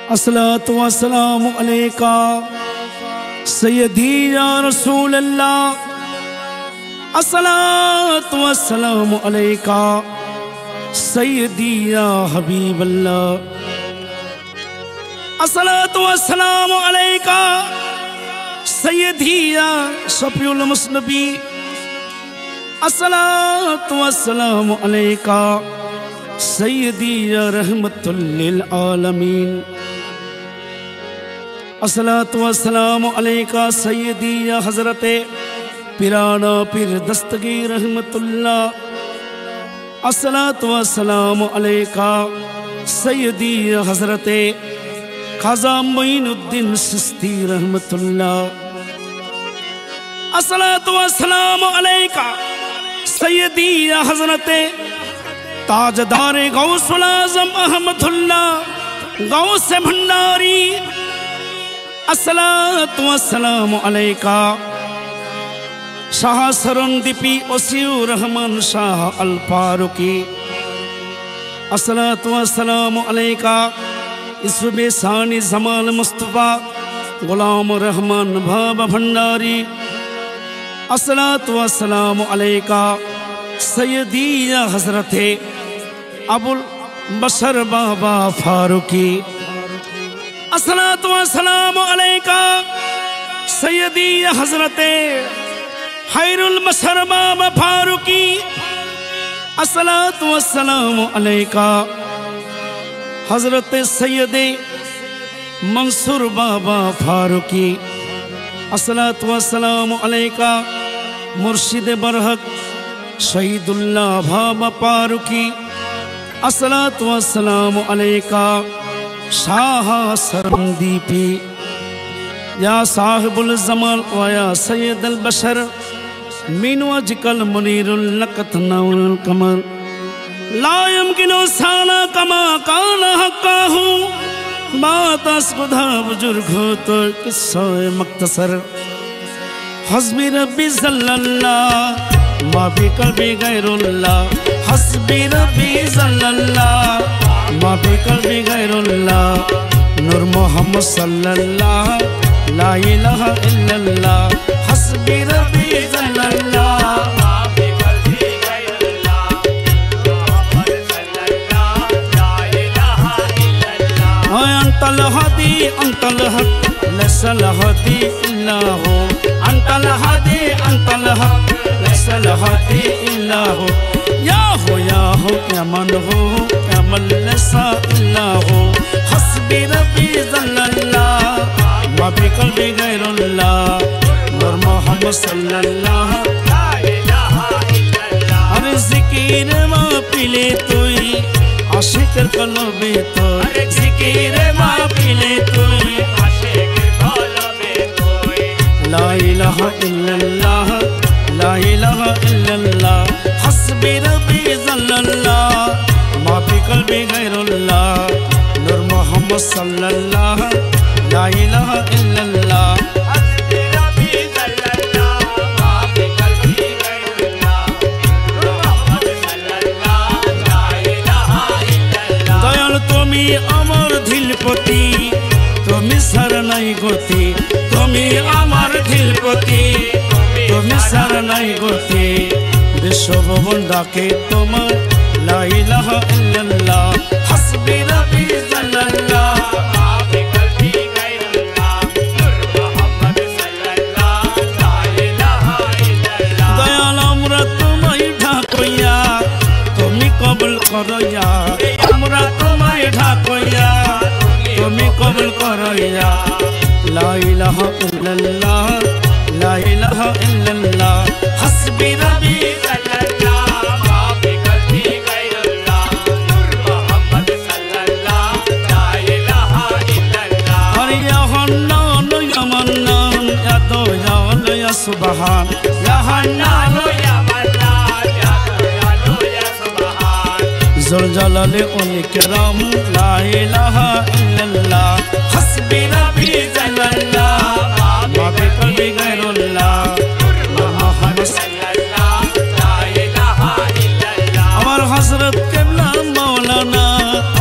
अस्सलातु वस्सलामु अलैका सय्यदी या रसूल अल्लाह। अस्सलातु वस्सलामु अलैका सय्यदी या हबीब अल्लाह। अस्सलातु वस्सलामु अलैका सय्यदी या शफीउल मुज़नबी। अस्सलातु वस्सलामु अलैका सय्यदी या रहमतुल लिल आलमीन। अस्सलातु वस्सलामु अलैका सय्यदी या हज़रते पिराना पीर दस्तगीर रहमतुल्लाह। अस्सलातु वस्सलामु अलैका सय्यदी या हज़रते ख़ाजा मोइनुद्दीन चिश्ती रहमतुल्लाह। अस्सलातु वस्सलामु अलैका सय्यदी या हज़रते ताजदारे गौसुल आज़म अहमदुल्लाह गौस भंडारी। अस्सलातु वस्सलामु अलैका शाह सरंदीपी वसीउर रहमान शाह अल फारूकी। अस्सलातु वस्सलामु अलैका इसबे सानी जमाल मुस्तफा गुलाम रहमान बाबा भंडारी। अस्सलातु वस्सलामु अलैका सय्यदी या हज़रते अबुल बशर बाबा फारूकी। अस्सलातु वस्सलामु अलैका सय्यदी या हज़रते खैरुल बशर बाबा फारूकी। अस्सलातु वस्सलामु अलैका हज़रते सय्यदे मंसूर बाबा फारूकी। अस्सलातु वस्सलामु अलैका मुर्शिद बरहक शहीदुल्लाह बाबा फारूकी। अस्सलातु वस्सलामु अलैका शाह सरंदीपी या साहिबुल जमाल व या सैयदुल बशर मिन वजकल मुनीरुल लकत नौरुल कमर ला यमकिनु साना कमा काना हक्काहु बातस खुदा बुजुर्ग हो तो किस्से मख्तसर। हस्बी रब्बी सल्लल्लाह मा बि कल्बी गैरुल्लाह। हस्बी रब्बी सल्लल्लाह मा बि कल्बी गैरुल्लाह। नूर मोहम्मद सल्लल्लाह ला इलाहा इल्लल्लाह। हस्बी रब्बी सल्लल्लाह मा बि कल्बी गैरुल्लाह। मोहम्मद सल्लल्लाह ला इलाहा इल्लल्लाह। अंतल हदी अंतल हक लसल हदी इल्ला हो। अंतल हदी अंतल हक लसल हदी इल्ला हो। या मन हो या मन लसा इल्ला हो। हस्बी रब्बी सल्लल्लाह मा बि कल्बी गैरुल्लाह। नूर मोहम्मद सल्लल्लाह ला इलाहा इल्लल्लाह। अरे ज़िकिर मा पिले तोई आशिक कलबे तोई। ज़िकिर मा पिले तोई आशिक कलबे तोई। ला इलाहा इल्लल्लाह ला इलाहा इल्लल्लाह। हस्बी रब्बी सल्लल्लाह मा बि कल्बी गैरुल्लाह। नूर मोहम्मद सल्लल्लाह ला इलाहा इल्लल्लाह। हस्बी रब्बी सल्लल्लाह मा बि कल्बी गैरुल्लाह। नूर मोहम्मद सल्लल्लाह ला इलाहा इल्लल्लाह। दयाल तुमी अमर धिलपति तुमी शरणाई गति। तुमी अमर धिलपति तुमी शरणाई गति। विश्व भवन डाके तुम्हार ला इलाहा इल्लल्लाह। हस्बी रब्बी सल्लल्लाह मा बि कल्बी गैरुल्लाह। नूर मोहम्मद सल्लल्लाह ला इलाहा इल्लल्लाह। दयाल हमरा तुम्हाई ढाकोया तुमी कबूल करया। हमरा तुम्हाई ढाकोया तुमी कबूल करया। ला इलाहा इल्लल्लाह ला इलाहा इल्लल्लाह। हस्बी रब्बी सल्लल्लाह मा बि कल्बी गैरुल्लाह। नूर मोहम्मद सल्लल्लाह ला इलाहा इल्लल्लाह। अरे या हन्नान या मन्नान या दयाल या सुबहान। या हन्नान या मन्नान या दयाल या सुबहान। ज़ुल जलाल वल इकराम ला इलाहा इल्लल्लाह। हस्बी रब्बी सल्लल्लाह मा बि कल्बी गैरुल्लाह। नूर मोहम्मद सल्लल्लाह ला इलाहा इल्लल्लाह। हमार हज़रत क़िबला मौलाना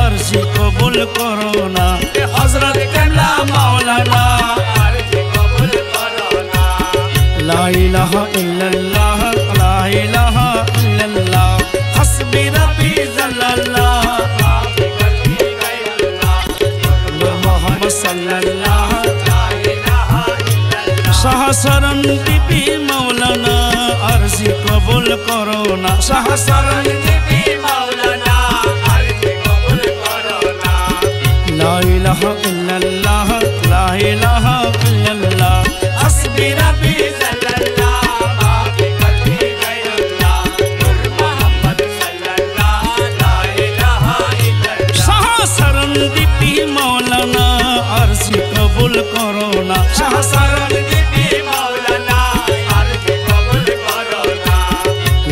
अर्ज़ी कबूल करो ना। हज़रत শাহসরণ বিবি মৌলানা আরজি কবুল করো না শাহসরণ বিবি মৌলানা আরজি কবুল করো না লা ইলাহা ইল্লাল্লাহ লা ইলাহা ইল্লাল্লাহ হাসবি রাব্বি সাল্লাল্লাহ মা ফি কলবি গায়রুল্লাহ নূর মুহাম্মদ সাল্লাল্লাহ লা ইলাহা ইল্লাল্লাহ শাহসরণ বিবি মৌলানা আরজি কবুল করো না শাহসরণ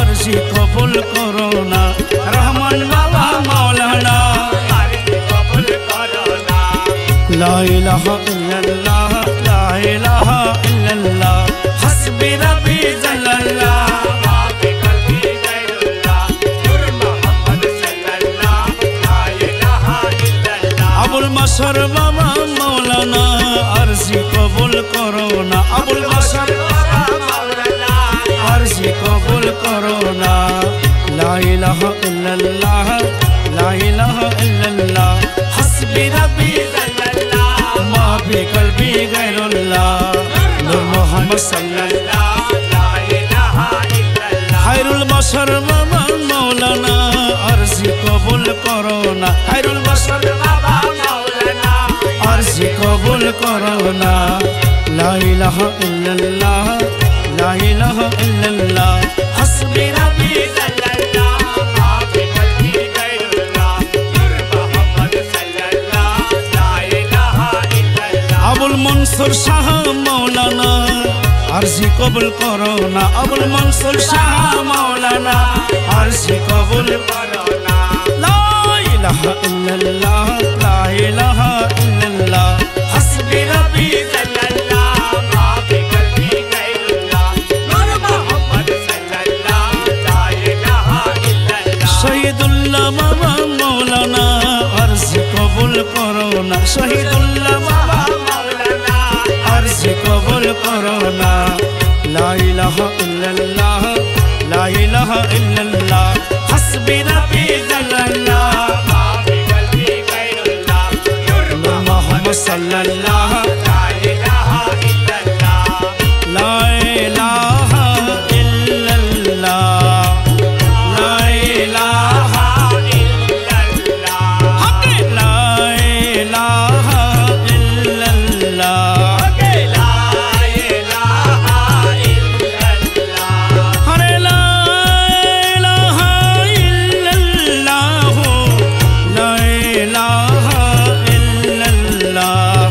अर्जी कबूल करो ना रहमान बाबा मौलाना अर्जी कबूल करो ना ला इलाहा इल्लल्लाह ला इलाहा इल्लल्लाह हस्बी रब्बी सल्लल्लाह मा फी कल्बी गैरुल्लाह नूर मुहम्मद सल्लल्लाह ला इलाहा इल्लल्लाह अबुल बशर बाबा मौलाना अर्जी कबूल करो ना अबुल बशर बाबा मौलाना अर्जी कबूल करो ना ला इलाहा इल्लल्लाह ला इलाहा इल्लल्लाह हस्बी रब्बी सल्लल्लाह मा फी कल्बी गैरुल्लाह नूर मुहम्मद सल्लल्लाह ला इलाहा इल्लल्लाह खैरुल बशर बाबा मौलाना अर्जी कबूल करो ना खैरुल बशर बाबा मौलाना अर्जी कबूल करो ना ला इलाहा इल्लल्लाह ला इलाहा इल्लल्लाह हस्बी रब्बी सल्लल्लाह मा फी कल्बी गैरुल्लाह नूर मुहम्मद सल्लल्लाह ला इलाहा इल्लल्लाह अबुल मंसूर शाह मौलाना अर्जी कबूल करो ना अबुल मंसूर शाह मौलाना अर्जी कबूल करो ना ला इलाहा इल्लल्लाह ला इलाहा इल्लल्लाह हस्बी रब्बी सल्लल्लाह मा फी कल्बी गैरुल्लाह नूर मुहम्मद सल्लल्लाह ला इलाहा इल्लल्लाह शहीदुल्लाह बाबा मौलाना अर्जी कबूल करो ना शहीदुल्लाह बाबा मौलाना अर्जी कबूल करो ना ला इलाहा इल्लल्लाह ला इलाहा इल्लल्लाह हस्बी रब्बी सल्लल्लाह मा फी कल्बी गैरुल्लाह नूर मुहम्मद सल्लल्लाह ला इलाहा इल्लल्लाह ला इलाहा इल्लल्लाह ला इलाहा इल्लल्लाह ला इलाहा इल्लल्लाह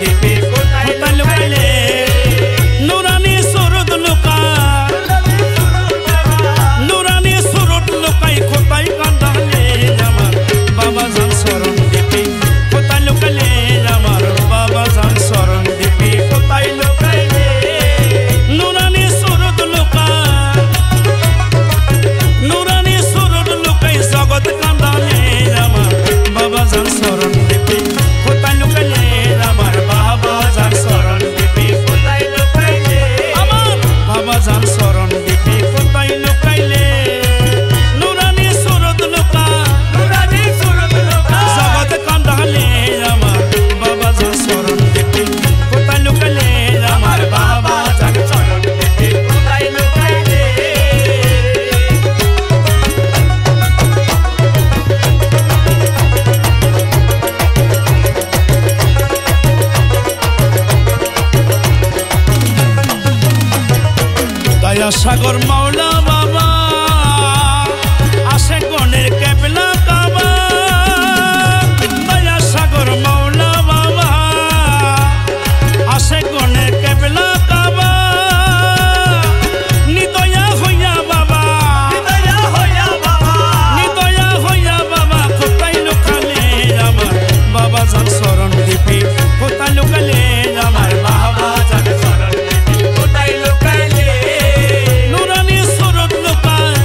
দিপি কোথায় লুকাইলে নুরানি সুরত লুকায় নুরানি সুরত লুকাই কোথায় কাঁদালে আমার বাবা জান শরণ দিপি কোথায় লুকাইলে আমার বাবা জান শরণ দিপি কোথায় লুকাইলে নুরানি সুরত লুকায় নুরানি সুরত লুকাই জগৎ কাঁদালে আমার বাবা জান শরণ দিপি কোথায় লুকাইলে আমার বাবা জান শরণ দিপি কোথায় লুকাইলে আমার বাবা জান শরণ দিপি কোথায় লুকাইলে নুরানি সুরত লুকায় জগৎ কাঁদালে আমার বাবা জান শরণ দিপি কোথায় লুকাইলে আমার বাবা জান শরণ দিপি কোথায় লুকাইলে দয়া সাগর মাওলা বাবা আসে গণের কেবলা কাবা দয়া সাগর মাওলা বাবা আসে গণের কেবলা কাবা নিদয়া হইয়া বাবা নিদয়া হইয়া বাবা কোথায় লুকালে আমার বাবা জান শরণ দিপি কোথায় লুকালে আমার বাবা জান শরণ দিপি কোথায় লুকাইলে নুরানি সুরত লুকায়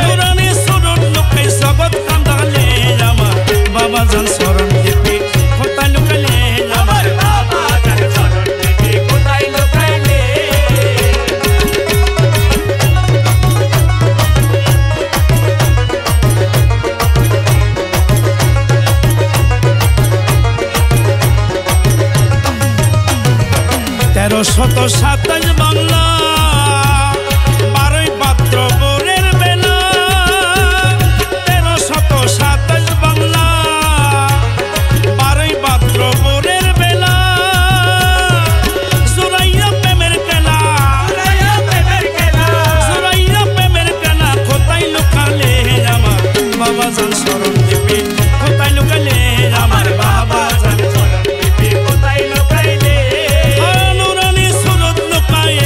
নুরানি সুরত লুকাই জগৎ কাঁদালে আমার বাবা জান শরণ দিপি কোথায় লুকাইলে আমার বাবা জান শরণ দিপি কোথায় লুকাইলে তেরো শত সাতাশ বাংলা বারোই পাত্র বোরের বেলা তেরো শত সাতাশ বাংলা বারোই পাত্র বোরের বেলা জুরাইয়া প্রেমের খেলা জুরাইয়া প্রেমের খেলা কোথায় লুকালে আমার বাবা জান শরণ দিপি কোথায় লুকালে আমার বাবা জান শরণ দিপি কোথায় লুকাইলে নুরানি সুরত লুকায়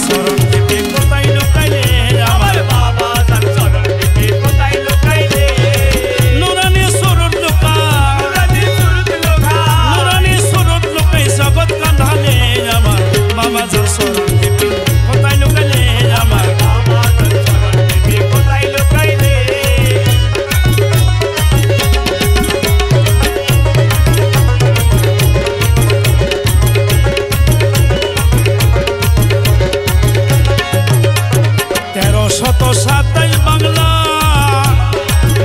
শরণ দিবি কোথায় লুকাইলে আমার বাবা যান শরণ দিবি কোথায় লুকাইলে নুরানি সুরত লুকা নুরানি সুরত লুকাই জগৎ কাঁধালে আমার বাবা যান শরণ দিবি কোথায় লুকাইলে আমার বাবা যান শরণ দিবি কোথায় লুকাইলে শত সাতাই বাংলা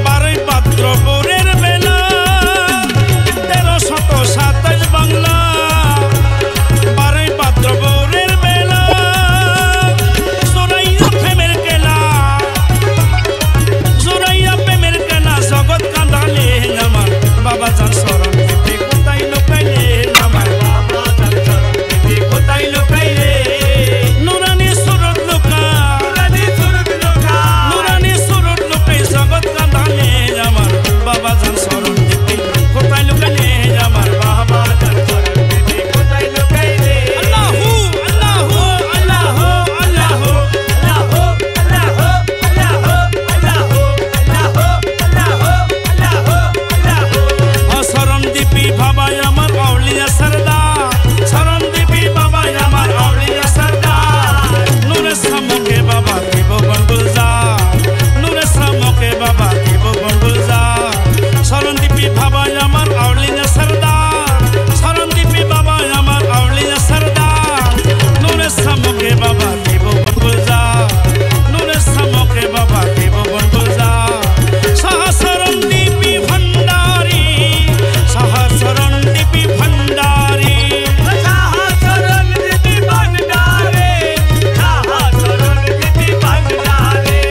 বারোই পাত্র বোরের বেলা 1327 বাংলা বারোই পাত্র বোরের বেলা জোরাইয়া প্রেমের খেলা জোরাইয়া প্রেমের খেলা জগৎ কাঁদালে আমার বাবা যান শরণ দিবি কোথায় লুকাইলে আমার বাবা যান শরণ দিবি কোথায় লুকাইলে নুরানি সুরত লুকা জগৎ কাঁদালে আমার বাবা যান শরণ দিবি কোথায় লুকাইলে আমার বাবা যান শরণ দিবি কোথায় লুকাইলে আল্লাহু আল্লাহু আল্লাহু আল্লাহু আল্লাহু আল্লাহু আল্লাহু আল্লাহু আল্লাহু আল্লাহু আল্লাহু শরণ দিবি বাবা আমার আউলিয়া সরদার শরণ দিবি বাবা আমার আউলিয়া সরদার নূরে সামকে বাবা দেব গন্ডুলজার নূরে সামকে বাবা দেব গন্ডুলজার শরণ দিবি বাবা আমার আউলিয়া সরদার শরণ দিবি বাবা আমার আউলিয়া সরদার নূরে সামকে বাবা দেব গন্ডুলজার নূরে সামকে বাবা দেব গন্ডুলজার সহস্রণ দিবি ভণ্ডারি সহস্রণ দিবি ভণ্ডারি সহস্রণ দিবি ভণ্ডারি সহস্রণ দিবি ভণ্ডারি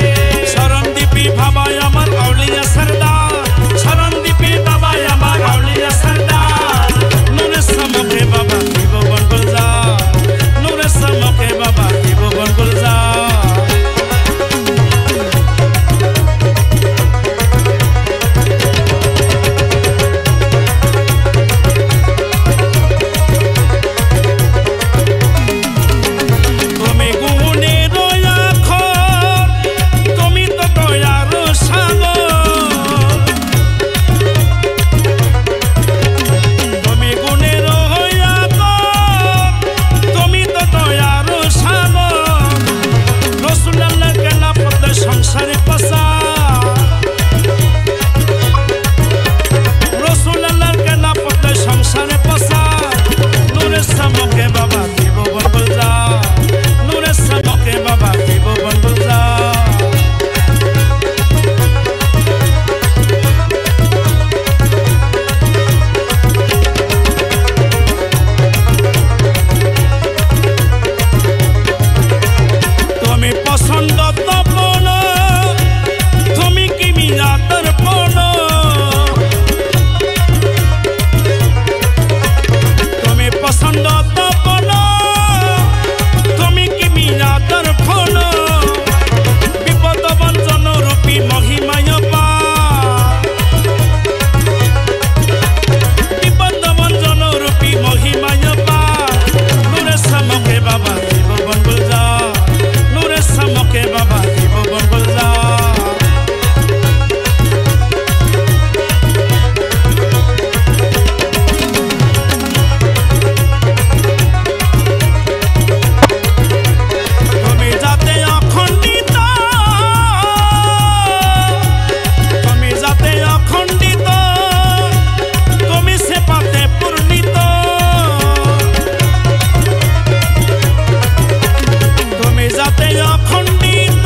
শরণ দিবি বাবা আমার আউলিয়া সরদার শরণ দিবি বাবা আমার আউলিয়া সরদার নূরে সামকে বাবা দেব গন্ডুলজার নূরে সামকে বাবা দেব গন্ডুলজার তুমি গুণের আখর তুমি তো দয়ার সাগর তুমি গুণের আখর তুমি তো দয়ার সাগর রসুলাল্লাহ কেনা পথে সংসারে পসা রসুলাল্লাহ কেনা পথে সংসারে পসা নূরে সামকে বাবা দেব গন্ডুলজার নূরে সামকে বাবা দেব গন্ডুলজার তুমি পছন্দ তপন তুমি কি মিজাতর পন তুমি পছন্দ তপন তুমি কি মিজাতর ফল বিপদ বঞ্চন রূপী মহিমায় পা বিপদ বঞ্চন রূপী মহিমায় পা নূরে সামকে বাবা দেব গন্ডুলজার নূরে সামকে বাবা দেব গন্ডুলজার তুমি যাতে অখণ্ডিত তুমি যাতে অখণ্ডিত তুমি সে পাতে পূর্ণিত তুমি যাতে অখণ্ডিত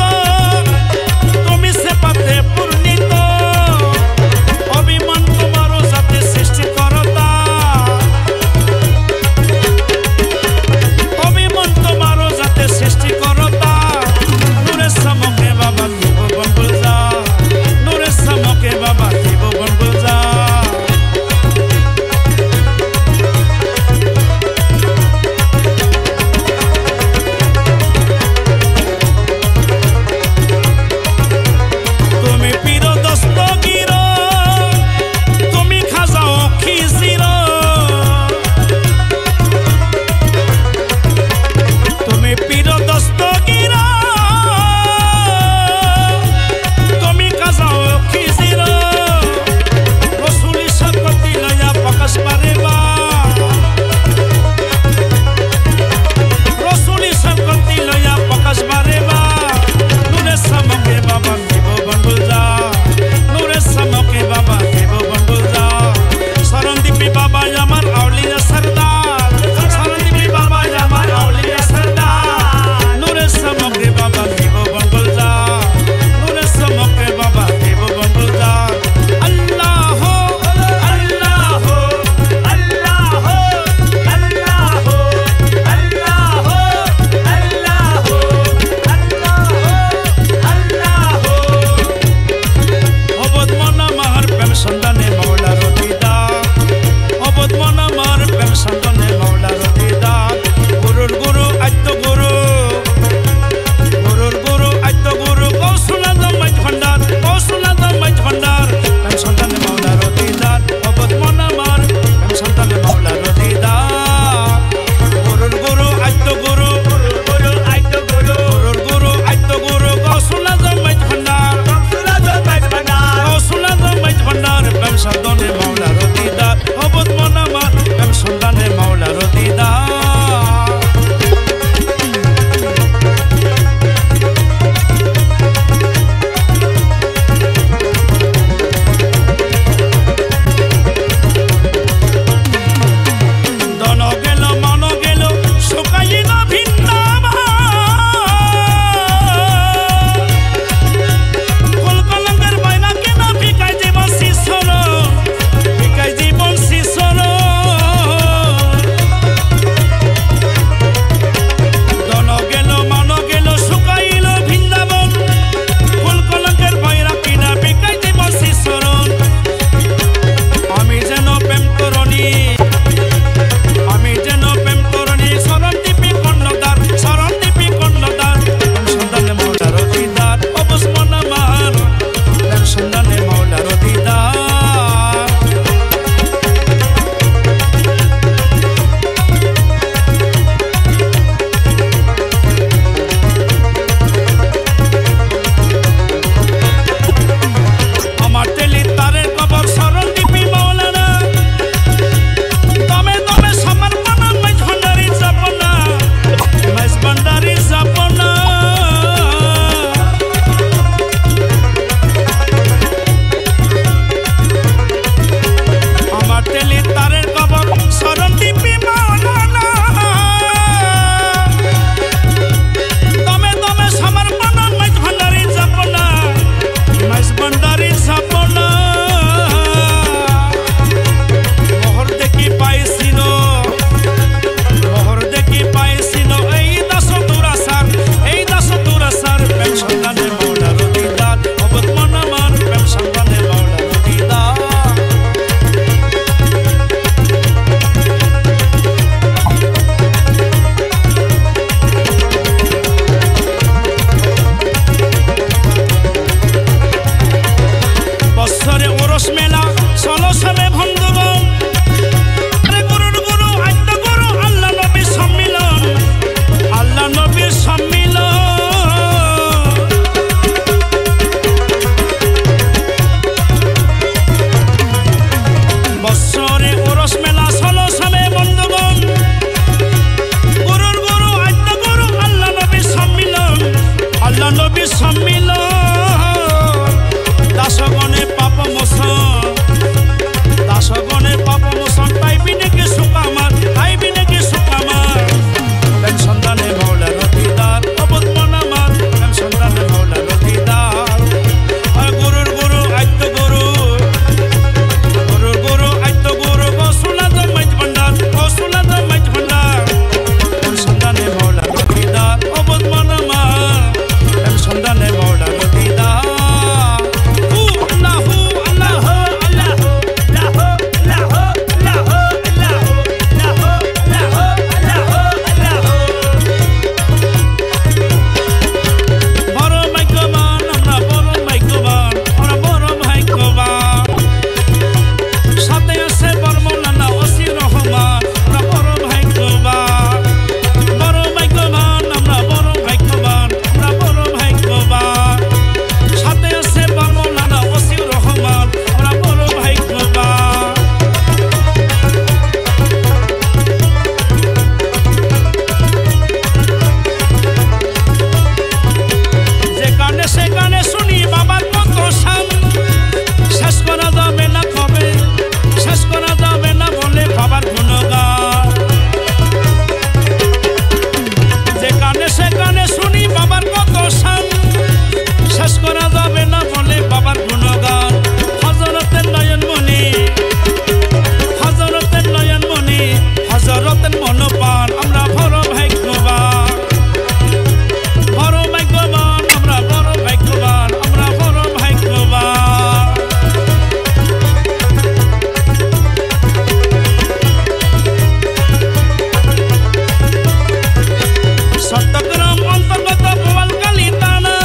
তুমি সে পাতে পূর্ণিত অভিমান তোমারও যাতে সৃষ্টি করতা অভিমান তোমারও যাতে সৃষ্টি করতা নূরে সামকে বাবা দেব গন্ডুলজার নূরে সামকে বাবা দেব গন্ডুলজার কানে শুনি বাবার কত শান শেষ করা যাবে না বলে বাবার গুণগান হযরতের নয়নমণি হযরতের নয়নমণি হযরতের মনপান আমরা বড় ভাগ্যবান বড় ভাগ্যবান আমরা বড় ভাগ্যবান আমরা বড় ভাগ্যবান চট্টগ্রাম অন্তর্গত বোয়ালখালী থানা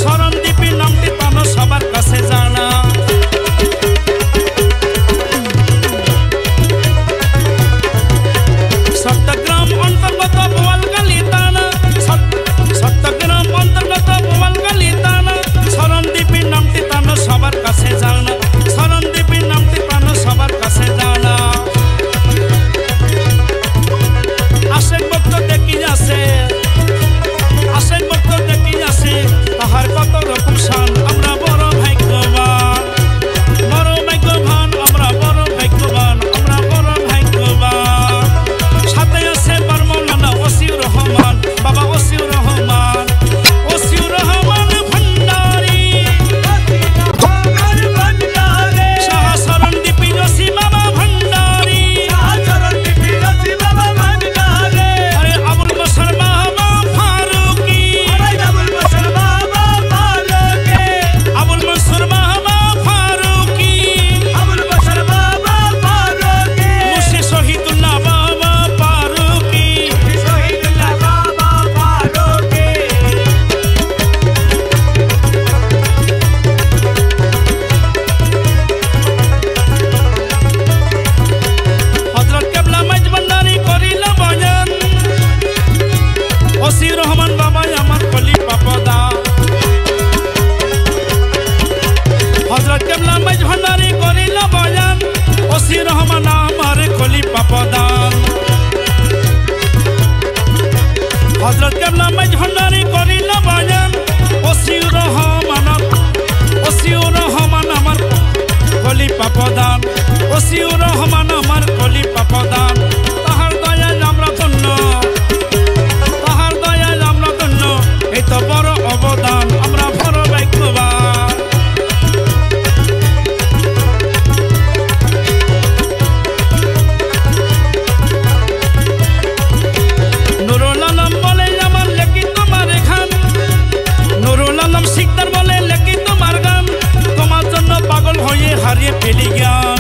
শরণদ্বীপী নামটি তানো সবার কাছে জানা চট্টগ্রাম অন্তর্গত বোয়ালখালী থানা চট্টগ্রাম অন্তর্গত বোয়ালখালী থানা শরণদ্বীপী নামটি তানো সবার কাছে জানা শরণদ্বীপী নামটি তানো সবার কাছে জানা আশেক ভক্ত দেখি আছে আশেক ভক্ত দেখি আছে তাহার কত রকম শান আমরা বড় ভাগ্যবান আমরা বড় ভাগ্যবান আমরা বড় ভাগ্যবান সাথে আছে বারমৌলানা ওসিউর রহমান বাবা ওসিউর রহমান ভান্ডারী শাহ শরণদ্বীপী ওসি বাবা ভান্ডারী আরে আবুল বশর বাবা ফারুকি আবুল মনসুর বাবা ফারুকি মুর্শিদ শহীদুল্লাহ বাবা ফারুকি হযরত কেবলা মাইজ ভান্ডারী করিল বয়ান ওসিউর রহমান বাবা আমার কলি পাপদা হযরত কেবলা মাইজ ভান্ডারী করিল বয়ান ওসিউর রহমান আমার কলি পাপদান হযরত কেবলা মাইজ ভান্ডারী করিল বয়ান ওসিউর রহমান আমার কলি পাপদান ওসিউর রহমান আমার কলি পাপদান তাহার দয়াল আমরা ধন্য তাহার দয়াল আমরা ধন্য এই তো বড় অবদান আমরা বড় ভাগ্যবান নুরুল আলম বলে আমার লেখি তোমার এখান নুরুল আলম শিকদার বলে লেখি তোমার গান তোমার জন্য পাগল হয়ে হারিয়ে ফেলি জ্ঞান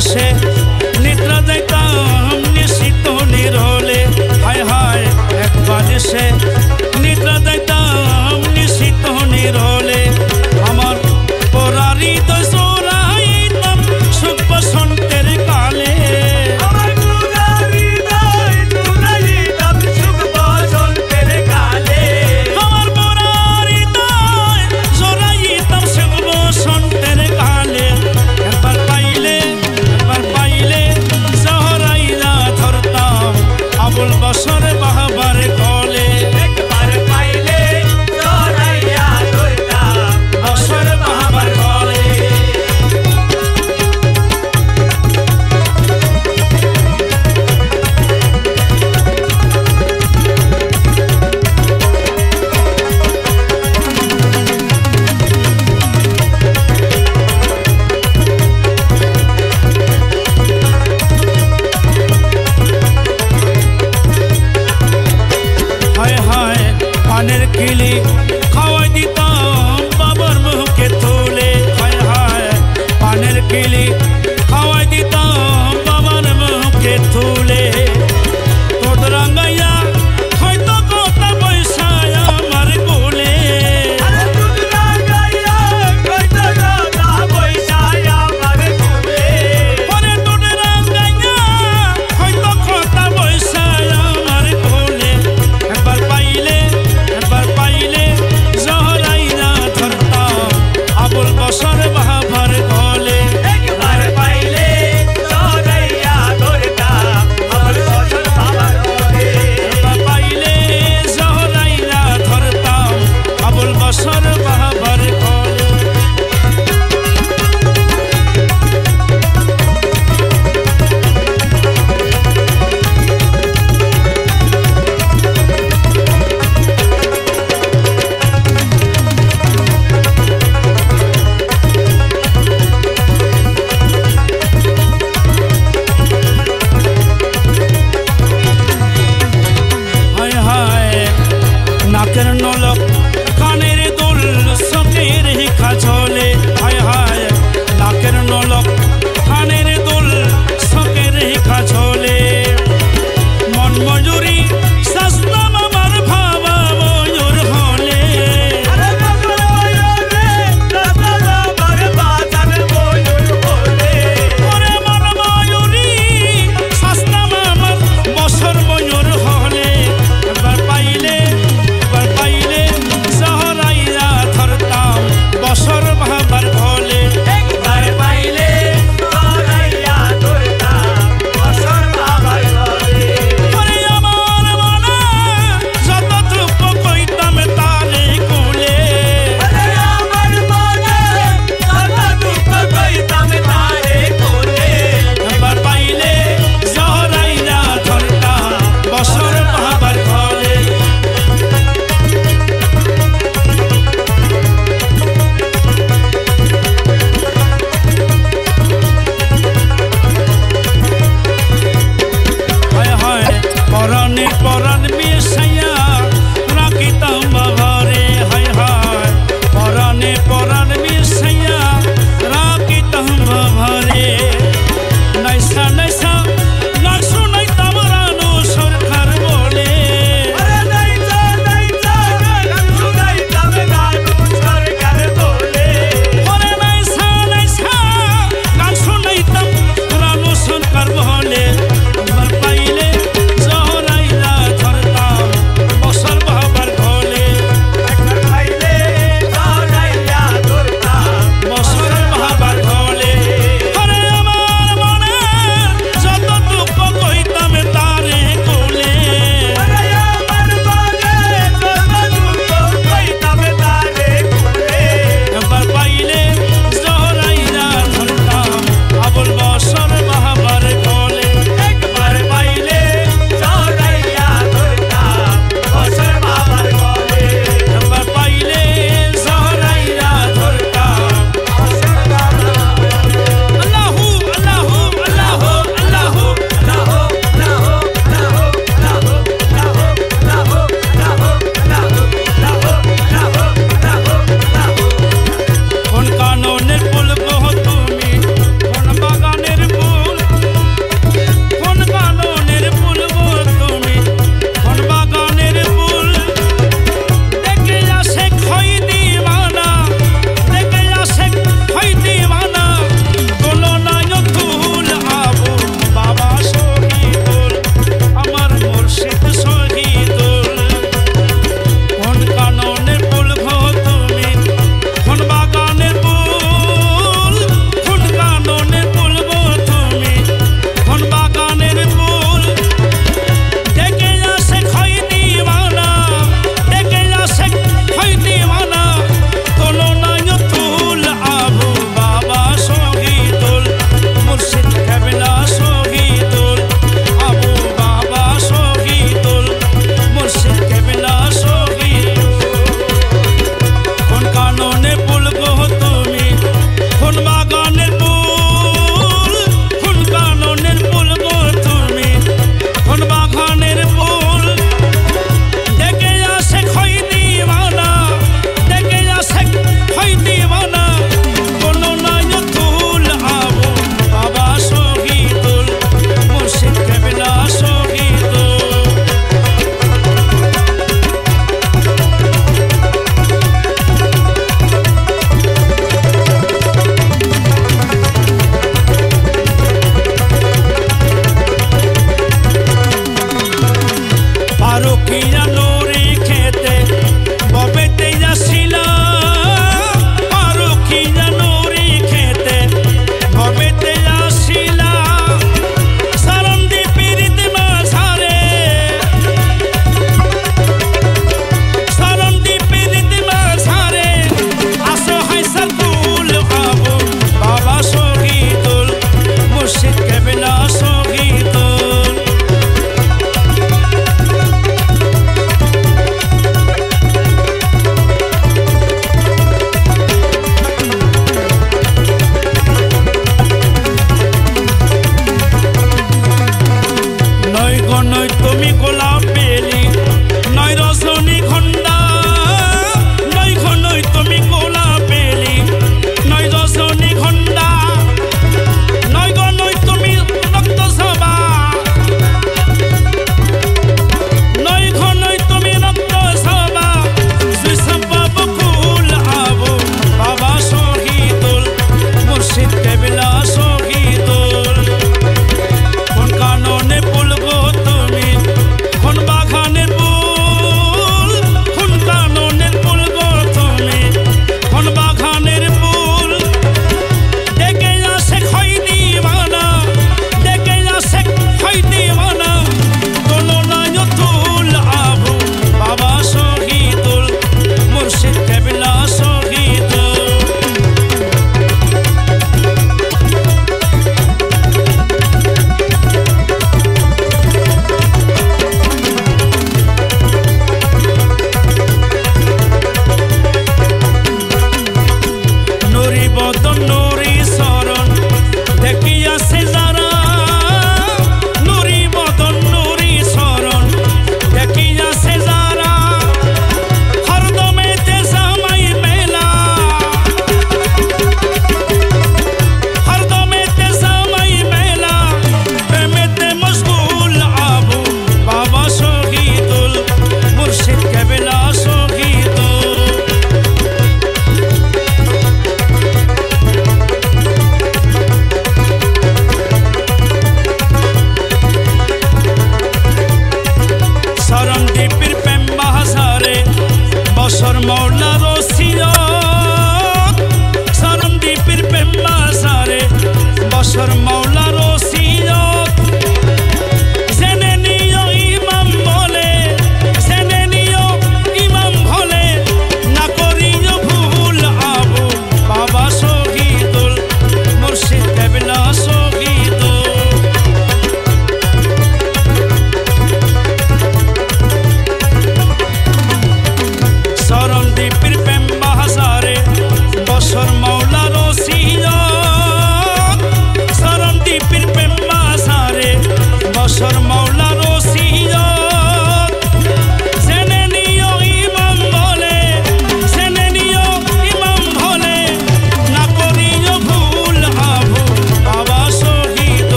বালিশে নিদ্রা যাইতাম নিশিত নিরলে হায় হায় এক বালিশে নিদ্রা যাইতাম নিশিত নিরলে আমার পরারি তো জোড়াইতাম সুখ বসন্তের কালে আমার পরারি জোড়াইতাম সুখ বসন্তের কালে আমার পরারি জোড়াইতাম সুখ বসন্তের কালে একবার পাইলে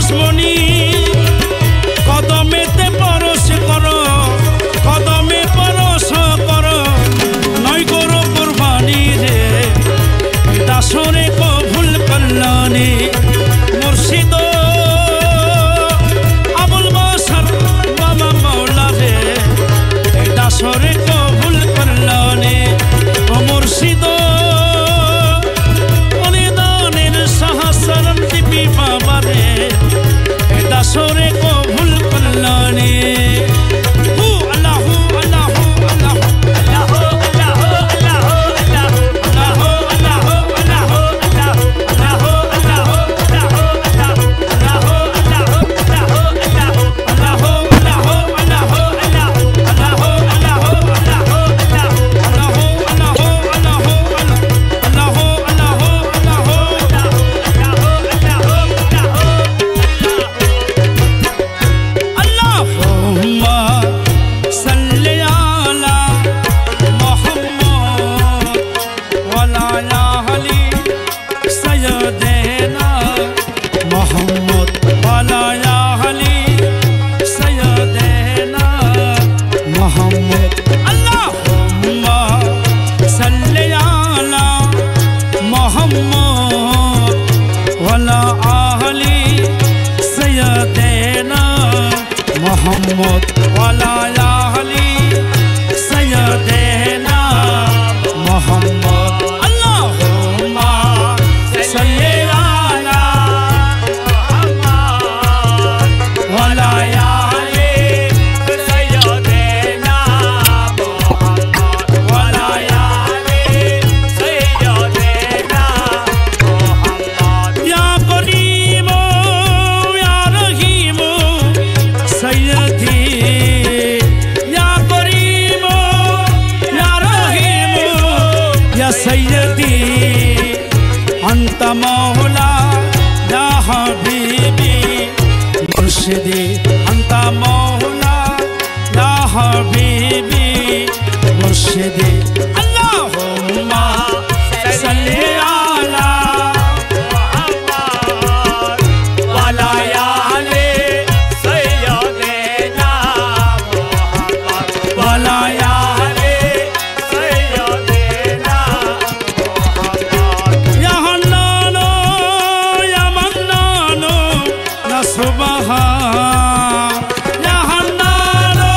পরশমণি কদমেতে পরশ কর কদমে পরশ কর নয় করো কুরবানি রে দাসরে কবুল করলানি মুর্শিদ আবুল বাশার বাবা মাওলা রে দাসরে কবুল করলানি ও মুর্শিদ অনিদানের সহস্রম দিবি বাবা রে দাসরে কবুল করলানি मोहम्मद वाला या अली सय्यदना मोहम्मद अल्लाहुम्मा सल्ली अला मोहम्मद वाला या अली सय्यदना मोहम्मद वाला या अली सय्यदना मोहम्मद या करीम या रहीम सय्यदी या करीम या रहीम या सय्यदी अंत मौला या हबीबी मुर्शिदी अंत मौला या हबीबी मुर्शिदी अल्लाहुम्मा सल्ली अला मुहम्मद वाला या अली सय्यदना मुहम्मद वाला या अली सय्यदना मुहम्मद या हन्नानो या मन्नानो या सुबहान या हन्नानो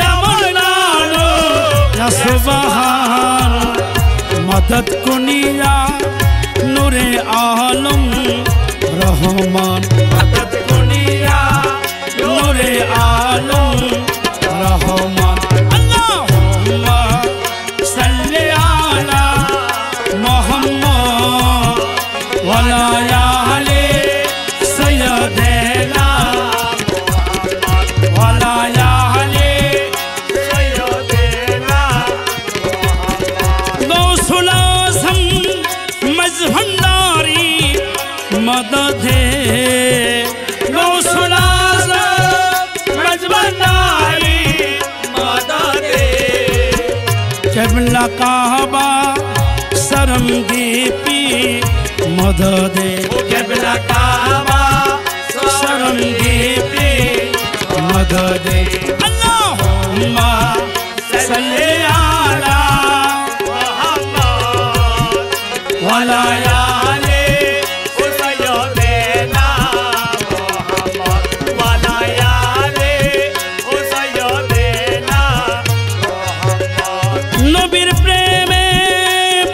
या मन्नानो या सुबहान मदद कुनिया नूरे आलम रहमान मदद कुनिया नूरे आलम रहमान अल्लाहुम्मा सल्ली अला मोहम्मद वाला या अली सय्यदना मोहम्मद वाला या अली सय्यदना मोहम्मद गौसुल आज़म मज़भंडारी मदद है गौसुल आज़म मज़भंडारी मदद है क़िबला काबा सरम दीपी मदद है क़िबला काबा सरम दीपी मदद है अल्लाहुम्मा सल्ली अला मुहम्मद वाला या अली सय्यदना मुहम्मद वाला या अली सय्यदना मुहम्मद नबीर प्रेमे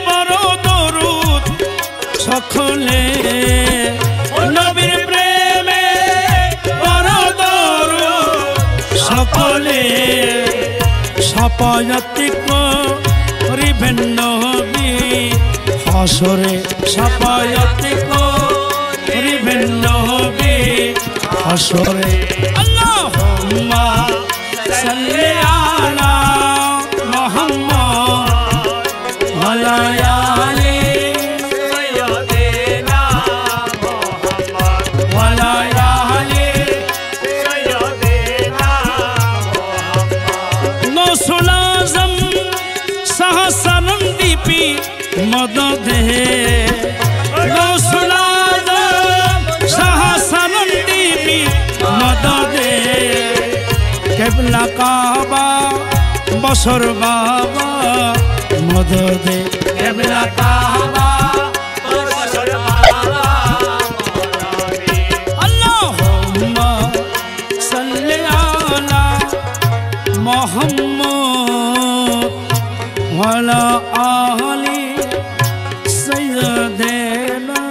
परो दरूद সকলে নবীর প্রেমে পরো দরুদ সকলে সাফায়াত করিবেন নবী হাসরে সাফায়াত করিবেন নবী হাসরে আল্লাহুম্মা সাল্লি আলা মুহাম্মদ ওয়ালা ইয়া আলি सय्यदना मोहम्मद वाला या अली सय्यदना मोहम्मद गौसुल आज़म सहस्रम दीपी मदद है गौसुल आज़म सहस्रम আল্লাহ কাবা বছর বাবা মদদে কেবলা কাবা বছর বাবা মদদে আল্লাহুম্মা সাল্লি আলা মুহাম্মদ ওয়া আলা আলি সাইয়্যিদিনা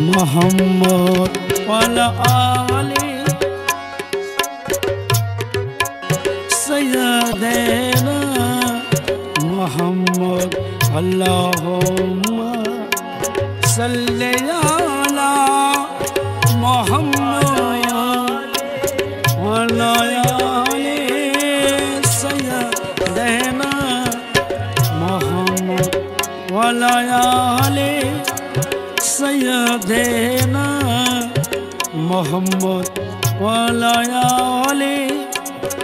মুহাম্মদ ওয়া আলা আলি सय्यदना मुहम्मद अल्लाहुम्मा सल्ली अला मुहम्मद व अला आलि सय्यदना मुहम्मद व अला आलि सय्यदना मुहम्मद व अला आलि